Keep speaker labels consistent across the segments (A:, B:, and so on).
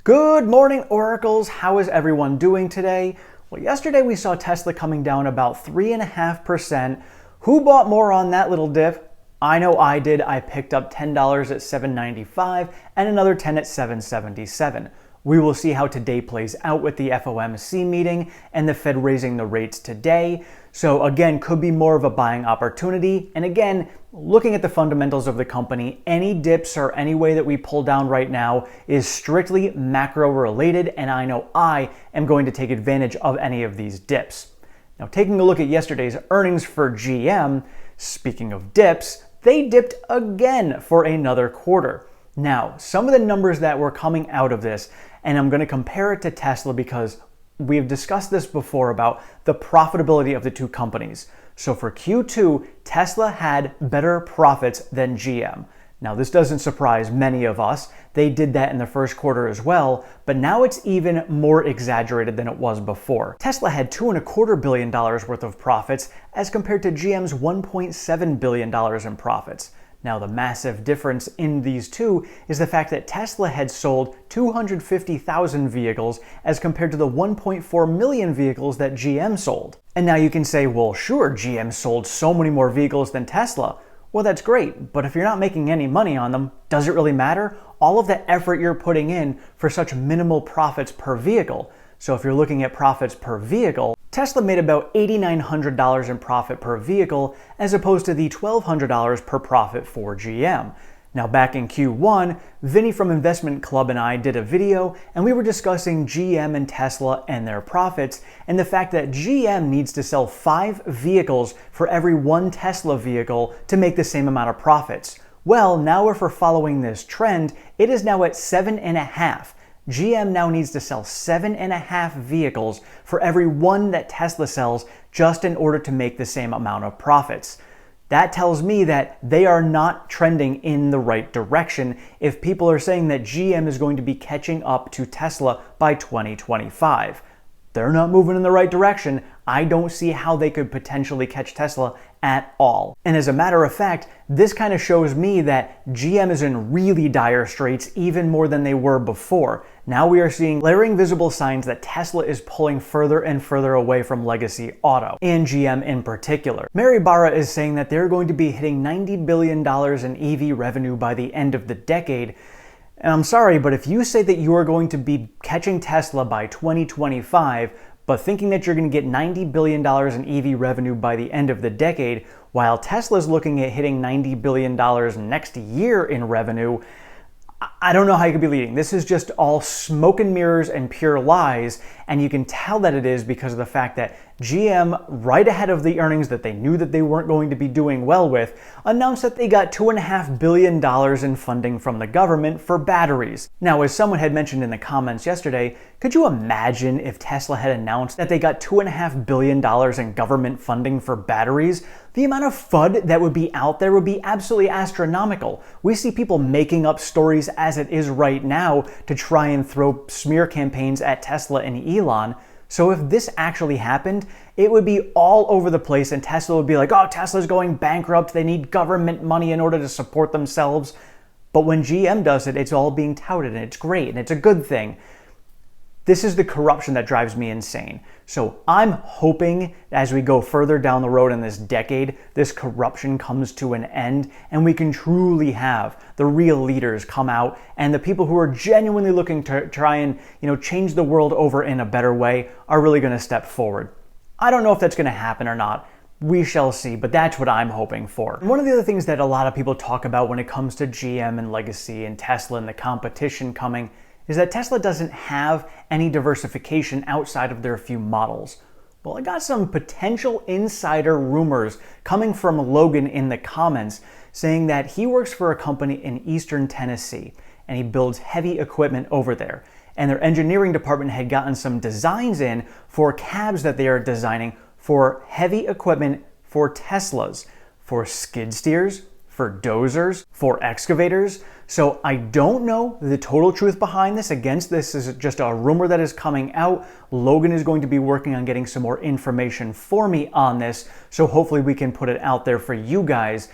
A: Good morning, Oracles. How is everyone doing today? Well, yesterday we saw Tesla coming down about 3.5%. Who bought more on that little dip? I know I did. I picked up $10 at $7.95 and another $10 at $7.77. We will see how today plays out with the FOMC meeting and the Fed raising the rates today. So again, could be more of a buying opportunity. And again, looking at the fundamentals of the company, any dips or any way that we pull down right now is strictly macro related. And I know I am going to take advantage of any of these dips. Now, taking a look at yesterday's earnings for GM, speaking of dips, they dipped again for another quarter. Now, some of the numbers that were coming out of this, and I'm going to compare it to Tesla because we've discussed this before about the profitability of the two companies. So for Q2, Tesla had better profits than GM. Now, this doesn't surprise many of us. They did that in the first quarter as well, but now it's even more exaggerated than it was before. Tesla had $2.25 billion worth of profits as compared to GM's $1.7 billion in profits. Now, the massive difference in these two is the fact that Tesla had sold 250,000 vehicles as compared to the 1.4 million vehicles that GM sold. And now you can say, well, sure, GM sold so many more vehicles than Tesla. Well, that's great, but if you're not making any money on them, does it really matter? All of the effort you're putting in for such minimal profits per vehicle. So if you're looking at profits per vehicle, Tesla made about $8,900 in profit per vehicle as opposed to the $1,200 per profit for GM. Now, back in Q1, Vinny from Investment Club and I did a video and we were discussing GM and Tesla and their profits and the fact that GM needs to sell 5 vehicles for every 1 Tesla vehicle to make the same amount of profits. Well, now if we're following this trend, it is now at 7.5. GM now needs to sell 7.5 vehicles for every 1 that Tesla sells just in order to make the same amount of profits. That tells me that they are not trending in the right direction if people are saying that GM is going to be catching up to Tesla by 2025. They're not moving in the right direction. I don't see how they could potentially catch Tesla at all. And as a matter of fact, this kind of shows me that GM is in really dire straits even more than they were before. Now we are seeing glaring visible signs that Tesla is pulling further and further away from legacy auto, and GM in particular. Mary Barra is saying that they're going to be hitting $90 billion in EV revenue by the end of the decade. And I'm sorry, but if you say that you are going to be catching Tesla by 2025, but thinking that you're going to get $90 billion in EV revenue by the end of the decade, while Tesla's looking at hitting $90 billion next year in revenue, I don't know how you could be leading. This is just all smoke and mirrors and pure lies, and you can tell that it is because of the fact that GM, right ahead of the earnings that they knew that they weren't going to be doing well with, announced that they got $2.5 billion in funding from the government for batteries. Now, as someone had mentioned in the comments yesterday, could you imagine if Tesla had announced that they got $2.5 billion in government funding for batteries? The amount of FUD that would be out there would be absolutely astronomical. We see people making up stories as it is right now to try and throw smear campaigns at Tesla and Elon. So if this actually happened, it would be all over the place and Tesla would be like, oh, Tesla's going bankrupt, they need government money in order to support themselves. But when GM does it, it's all being touted and it's great and it's a good thing. This is the corruption that drives me insane. So I'm hoping as we go further down the road in this decade, this corruption comes to an end and we can truly have the real leaders come out and the people who are genuinely looking to try and, change the world over in a better way are really going to step forward. I don't know if that's going to happen or not. We shall see, but that's what I'm hoping for. And one of the other things that a lot of people talk about when it comes to GM and legacy and Tesla and the competition coming is that Tesla doesn't have any diversification outside of their few models. Well, I got some potential insider rumors coming from Logan in the comments saying that he works for a company in Eastern Tennessee and he builds heavy equipment over there. And their engineering department had gotten some designs in for cabs that they are designing for heavy equipment for Teslas, for skid steers, for dozers, for excavators. So I don't know the total truth behind this. Again, this is just a rumor that is coming out. Logan is going to be working on getting some more information for me on this, so hopefully we can put it out there for you guys.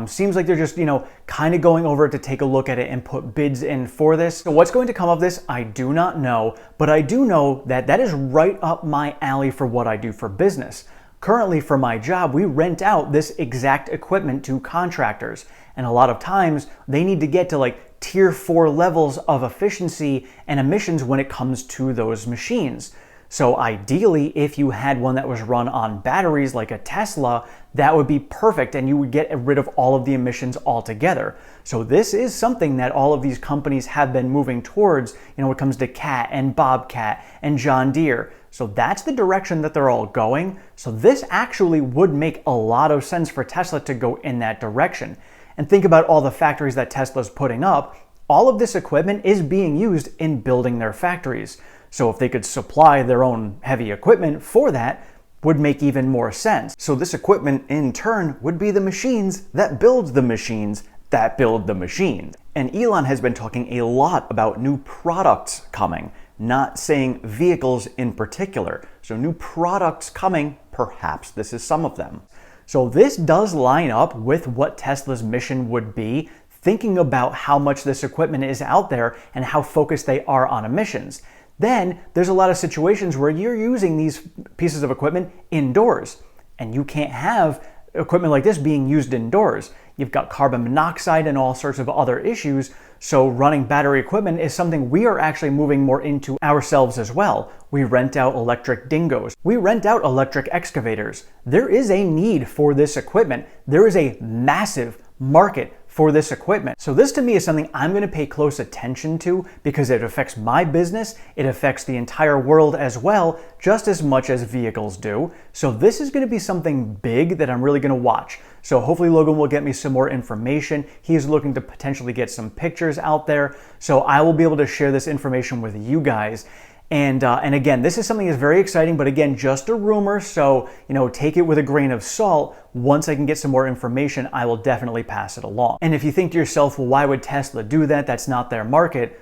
A: Seems like they're just, kind of going over it to take a look at it and put bids in for this. So what's going to come of this, I do not know, but I do know that that is right up my alley for what I do for business. Currently, for my job, we rent out this exact equipment to contractors. And a lot of times they need to get to like tier 4 levels of efficiency and emissions when it comes to those machines. So ideally, if you had one that was run on batteries like a Tesla, that would be perfect and you would get rid of all of the emissions altogether. So this is something that all of these companies have been moving towards, when it comes to Cat and Bobcat and John Deere. So that's the direction that they're all going. So this actually would make a lot of sense for Tesla to go in that direction. And think about all the factories that Tesla's putting up. All of this equipment is being used in building their factories. So if they could supply their own heavy equipment for that, would make even more sense. So this equipment in turn would be the machines that build the machines that build the machines. And Elon has been talking a lot about new products coming, not saying vehicles in particular. So new products coming, perhaps this is some of them. So this does line up with what Tesla's mission would be, thinking about how much this equipment is out there and how focused they are on emissions. Then there's a lot of situations where you're using these pieces of equipment indoors, and you can't have equipment like this being used indoors. You've got carbon monoxide and all sorts of other issues. So running battery equipment is something we are actually moving more into ourselves as well. We rent out electric dingos. We rent out electric excavators. There is a need for this equipment. There is a massive market for this equipment. So this to me is something I'm going to pay close attention to because it affects my business, it affects the entire world as well, just as much as vehicles do. So this is going to be something big that I'm really going to watch. So hopefully Logan will get me some more information. He's looking to potentially get some pictures out there. So I will be able to share this information with you guys. And again, this is something that's very exciting, but again, just a rumor. So, take it with a grain of salt. Once I can get some more information, I will definitely pass it along. And if you think to yourself, well, why would Tesla do that? That's not their market.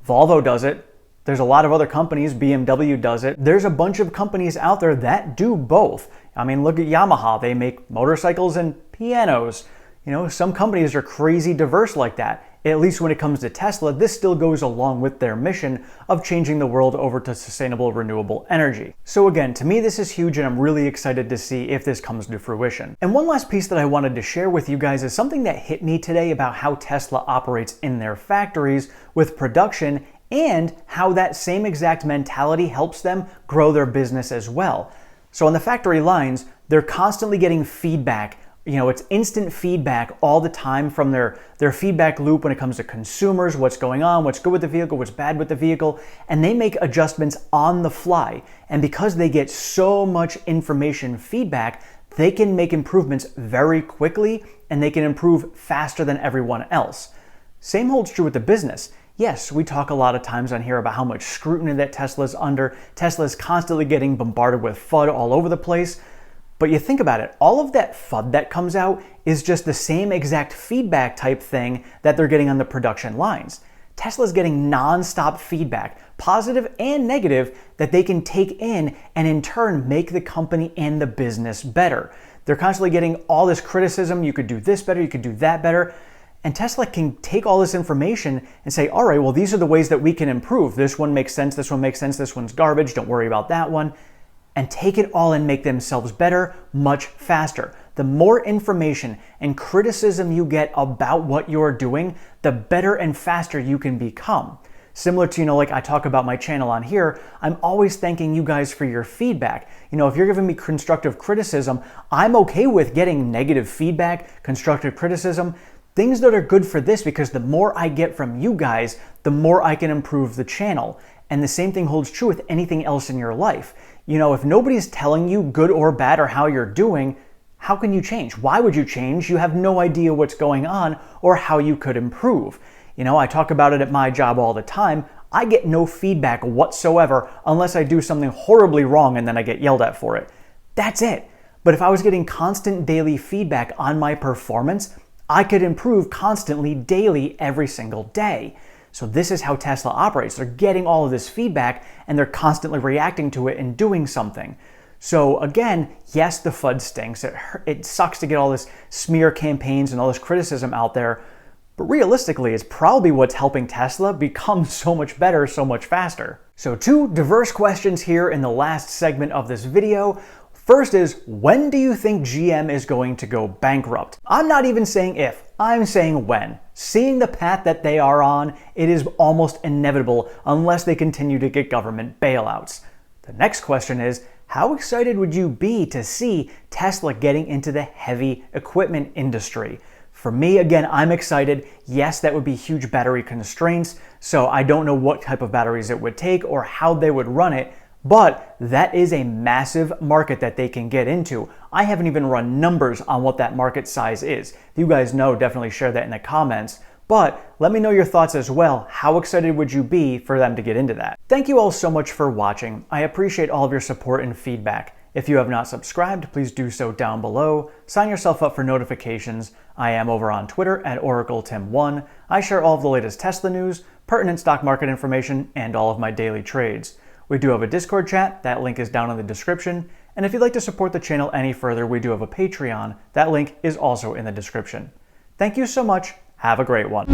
A: Volvo does it. There's a lot of other companies. BMW does it. There's a bunch of companies out there that do both. I mean, look at Yamaha. They make motorcycles and pianos. Some companies are crazy diverse like that. At least when it comes to Tesla, this still goes along with their mission of changing the world over to sustainable renewable energy. So again, to me this is huge and I'm really excited to see if this comes to fruition. And one last piece that I wanted to share with you guys is something that hit me today about how Tesla operates in their factories with production and how that same exact mentality helps them grow their business as well. So on the factory lines, they're constantly getting feedback. It's instant feedback all the time from their feedback loop when it comes to consumers, what's going on, what's good with the vehicle, what's bad with the vehicle, and they make adjustments on the fly. And because they get so much information feedback, they can make improvements very quickly and they can improve faster than everyone else. Same holds true with the business. Yes, we talk a lot of times on here about how much scrutiny that Tesla's under. Tesla's constantly getting bombarded with FUD all over the place. But you think about it, all of that FUD that comes out is just the same exact feedback type thing that they're getting on the production lines. Tesla's getting non-stop feedback, positive and negative, that they can take in turn make the company and the business better. They're constantly getting all this criticism, you could do this better, you could do that better. And Tesla can take all this information and say, all right, well, these are the ways that we can improve. This one makes sense, this one makes sense, this one's garbage, don't worry about that one. And take it all and make themselves better much faster. The more information and criticism you get about what you're doing, the better and faster you can become. Similar to, like I talk about my channel on here, I'm always thanking you guys for your feedback. If you're giving me constructive criticism, I'm okay with getting negative feedback, constructive criticism, things that are good for this, because the more I get from you guys, the more I can improve the channel. And the same thing holds true with anything else in your life. If nobody's telling you good or bad or how you're doing, how can you change? Why would you change? You have no idea what's going on or how you could improve. I talk about it at my job all the time. I get no feedback whatsoever unless I do something horribly wrong and then I get yelled at for it. That's it. But if I was getting constant daily feedback on my performance, I could improve constantly, daily, every single day. So this is how Tesla operates. They're getting all of this feedback and they're constantly reacting to it and doing something. So again, yes, the FUD stinks. It sucks to get all this smear campaigns and all this criticism out there. But realistically, it's probably what's helping Tesla become so much better, so much faster. So 2 diverse questions here in the last segment of this video. First is, when do you think GM is going to go bankrupt? I'm not even saying if, I'm saying when. Seeing the path that they are on, it is almost inevitable unless they continue to get government bailouts. The next question is, how excited would you be to see Tesla getting into the heavy equipment industry? For me, again, I'm excited. Yes, that would be huge battery constraints, so I don't know what type of batteries it would take or how they would run it, but that is a massive market that they can get into. I haven't even run numbers on what that market size is. If you guys know, definitely share that in the comments. But let me know your thoughts as well. How excited would you be for them to get into that? Thank you all so much for watching. I appreciate all of your support and feedback. If you have not subscribed, please do so down below. Sign yourself up for notifications. I am over on Twitter at OracleTim1. I share all of the latest Tesla news, pertinent stock market information, and all of my daily trades. We do have a Discord chat. That link is down in the description. And if you'd like to support the channel any further, we do have a Patreon. That link is also in the description. Thank you so much. Have a great one.